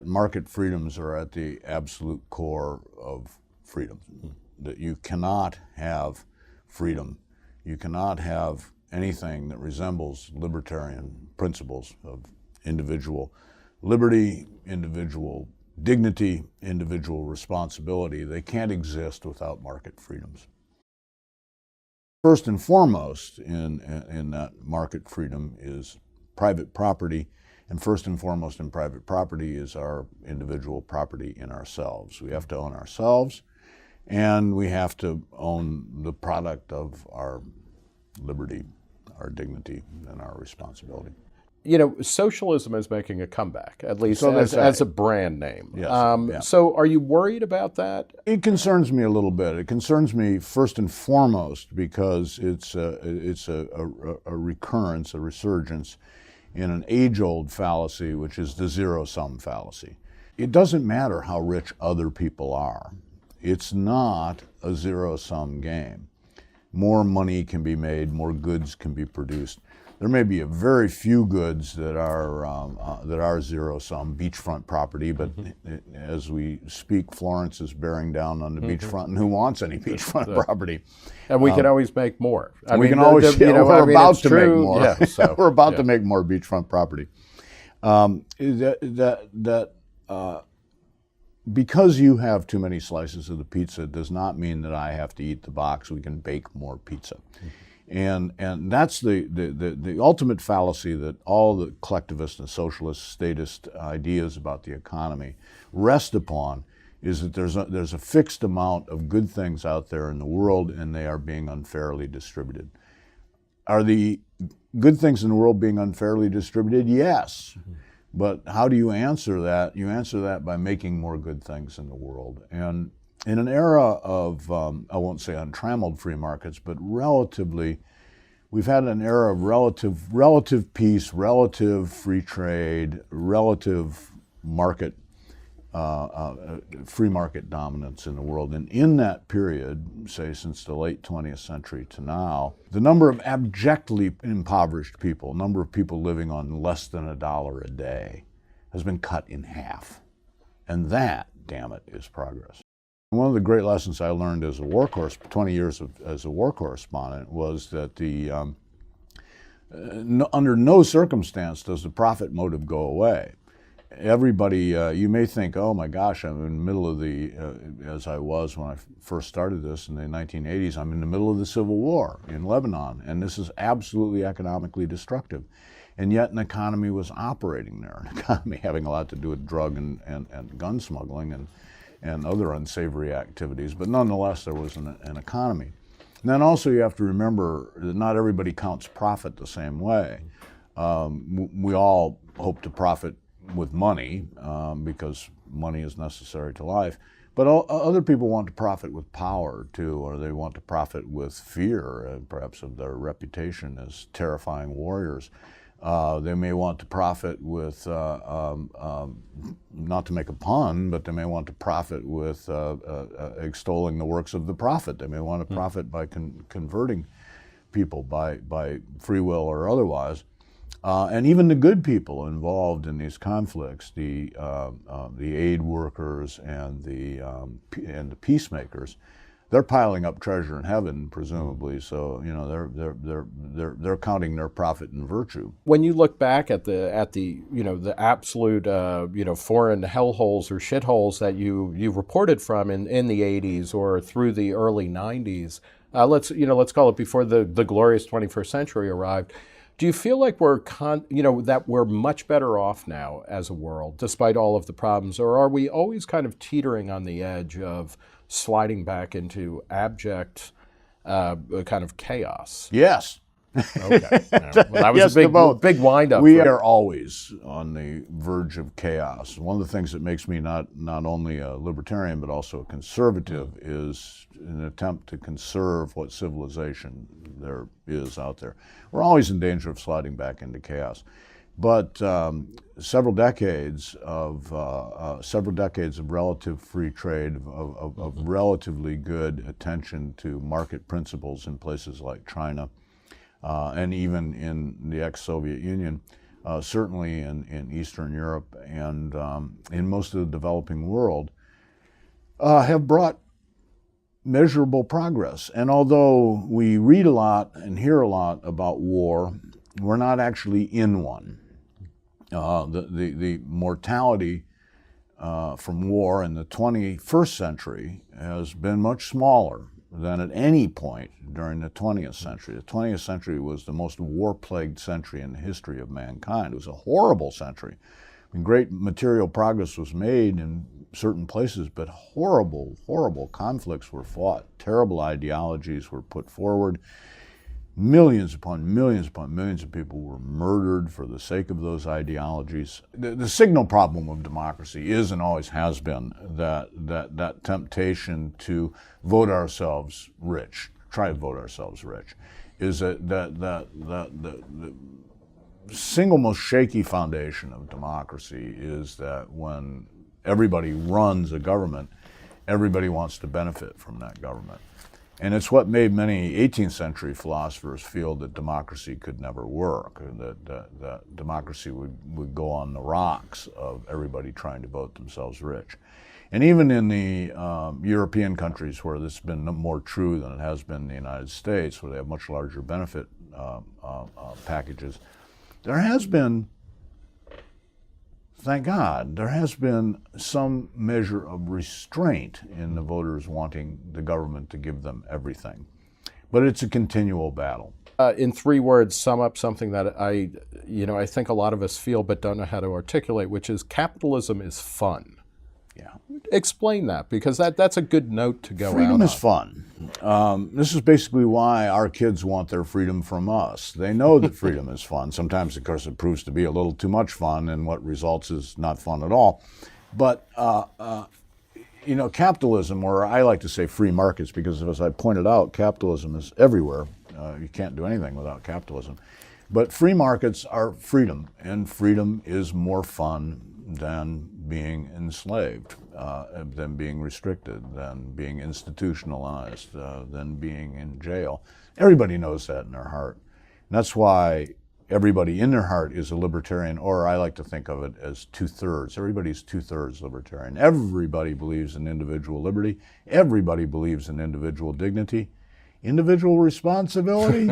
Market freedoms are at the absolute core of freedom. That you cannot have freedom, you cannot have anything that resembles libertarian principles of individual liberty, individual dignity, individual responsibility. They can't exist without market freedoms. First and foremost in that market freedom is private property, and first and foremost in private property is our individual property in ourselves. We have to own ourselves, and we have to own the product of our liberty, our dignity, and our responsibility. You know, socialism is making a comeback, at least So as a brand name. Yes, yeah. So are you worried about that? It concerns me a little bit. It concerns me first and foremost because it's a recurrence, a resurgence in an age-old fallacy, which is the zero-sum fallacy. It doesn't matter how rich other people are. It's not a zero-sum game. More money can be made, more goods can be produced. There may be a very few goods that are zero-sum, beachfront property, but as we speak, Florence is bearing down on the beachfront, and who wants any beachfront property? And we can always make more. We're about to make more. Yeah, so, we're about to make more beachfront property. Because you have too many slices of the pizza does not mean that I have to eat the box. We can bake more pizza. And that's the ultimate fallacy that all the collectivist and socialist statist ideas about the economy rest upon, is that there's a fixed amount of good things out there in the world, and they are being unfairly distributed. Are the good things in the world being unfairly distributed? Yes. But how do you answer that? You answer that by making more good things in the world. And in an era of, I won't say untrammeled free markets, but we've had an era of relative peace, relative free trade, relative market, free market dominance in the world. And in that period, say since the late 20th century to now, the number of abjectly impoverished people, number of people living on less than $1 a day, has been cut in half. And that, damn it, is progress. One of the great lessons I learned as a 20 years as a war correspondent, was that under no circumstance does the profit motive go away. Everybody, you may think, oh my gosh, I'm in the middle of as I was when I first started this in the 1980s, I'm in the middle of the Civil War in Lebanon, and this is absolutely economically destructive. And yet an economy was operating there, an economy having a lot to do with drug and gun smuggling and other unsavory activities, but nonetheless there was an economy. And then also you have to remember that not everybody counts profit the same way. We all hope to profit with money because money is necessary to life, but other people want to profit with power too, or they want to profit with fear, perhaps of their reputation as terrifying warriors. They may want to profit with, not to make a pun, but they may want to profit with extolling the works of the prophet. They may want to profit by converting people by free will or otherwise. And even the good people involved in these conflicts, the aid workers and the peacemakers, they're piling up treasure in heaven, presumably. So they're counting their profit and virtue. When you look back at the absolute foreign hellholes or shitholes that you reported from in the 80s or through the early 90s, let's call it before the glorious 21st century arrived. Do you feel like that we're much better off now as a world, despite all of the problems, or are we always kind of teetering on the edge of sliding back into abject kind of chaos? Yes. Okay. Well, that was yes, a big wind-up. We are always on the verge of chaos. One of the things that makes me not only a libertarian but also a conservative is an attempt to conserve what civilization there is out there. We're always in danger of sliding back into chaos. But several decades of relative free trade, of relatively good attention to market principles in places like China, and even in the ex-Soviet Union, certainly in Eastern Europe and in most of the developing world, have brought measurable progress. And although we read a lot and hear a lot about war, we're not actually in one. The mortality from war in the 21st century has been much smaller than at any point during the 20th century. The 20th century was the most war-plagued century in the history of mankind. It was a horrible century. I mean, great material progress was made in certain places, but horrible, horrible conflicts were fought. Terrible ideologies were put forward. Millions upon millions upon millions of people were murdered for the sake of those ideologies. The signal problem of democracy is and always has been that temptation to vote ourselves rich, try to vote ourselves rich, is that the single most shaky foundation of democracy is that when everybody runs a government, everybody wants to benefit from that government. And it's what made many 18th century philosophers feel that democracy could never work, that democracy would go on the rocks of everybody trying to vote themselves rich. And even in the European countries where this has been more true than it has been in the United States, where they have much larger benefit packages, there has been, thank God, there has been some measure of restraint in the voters wanting the government to give them everything. But it's a continual battle. In 3 words, sum up something that I think a lot of us feel but don't know how to articulate, which is capitalism is fun. Yeah. Explain that, because that's a good note to go Freedom out is on. fun. This is basically why our kids want their freedom from us. They know that freedom is fun. Sometimes, of course, it proves to be a little too much fun, and what results is not fun at all. But, capitalism, or I like to say free markets, because as I pointed out, capitalism is everywhere. You can't do anything without capitalism. But free markets are freedom, and freedom is more fun than being enslaved, than being restricted, than being institutionalized, than being in jail. Everybody knows that in their heart. And that's why everybody in their heart is a libertarian, or I like to think of it as 2/3. Everybody's 2/3 libertarian. Everybody believes in individual liberty. Everybody believes in individual dignity. Individual responsibility?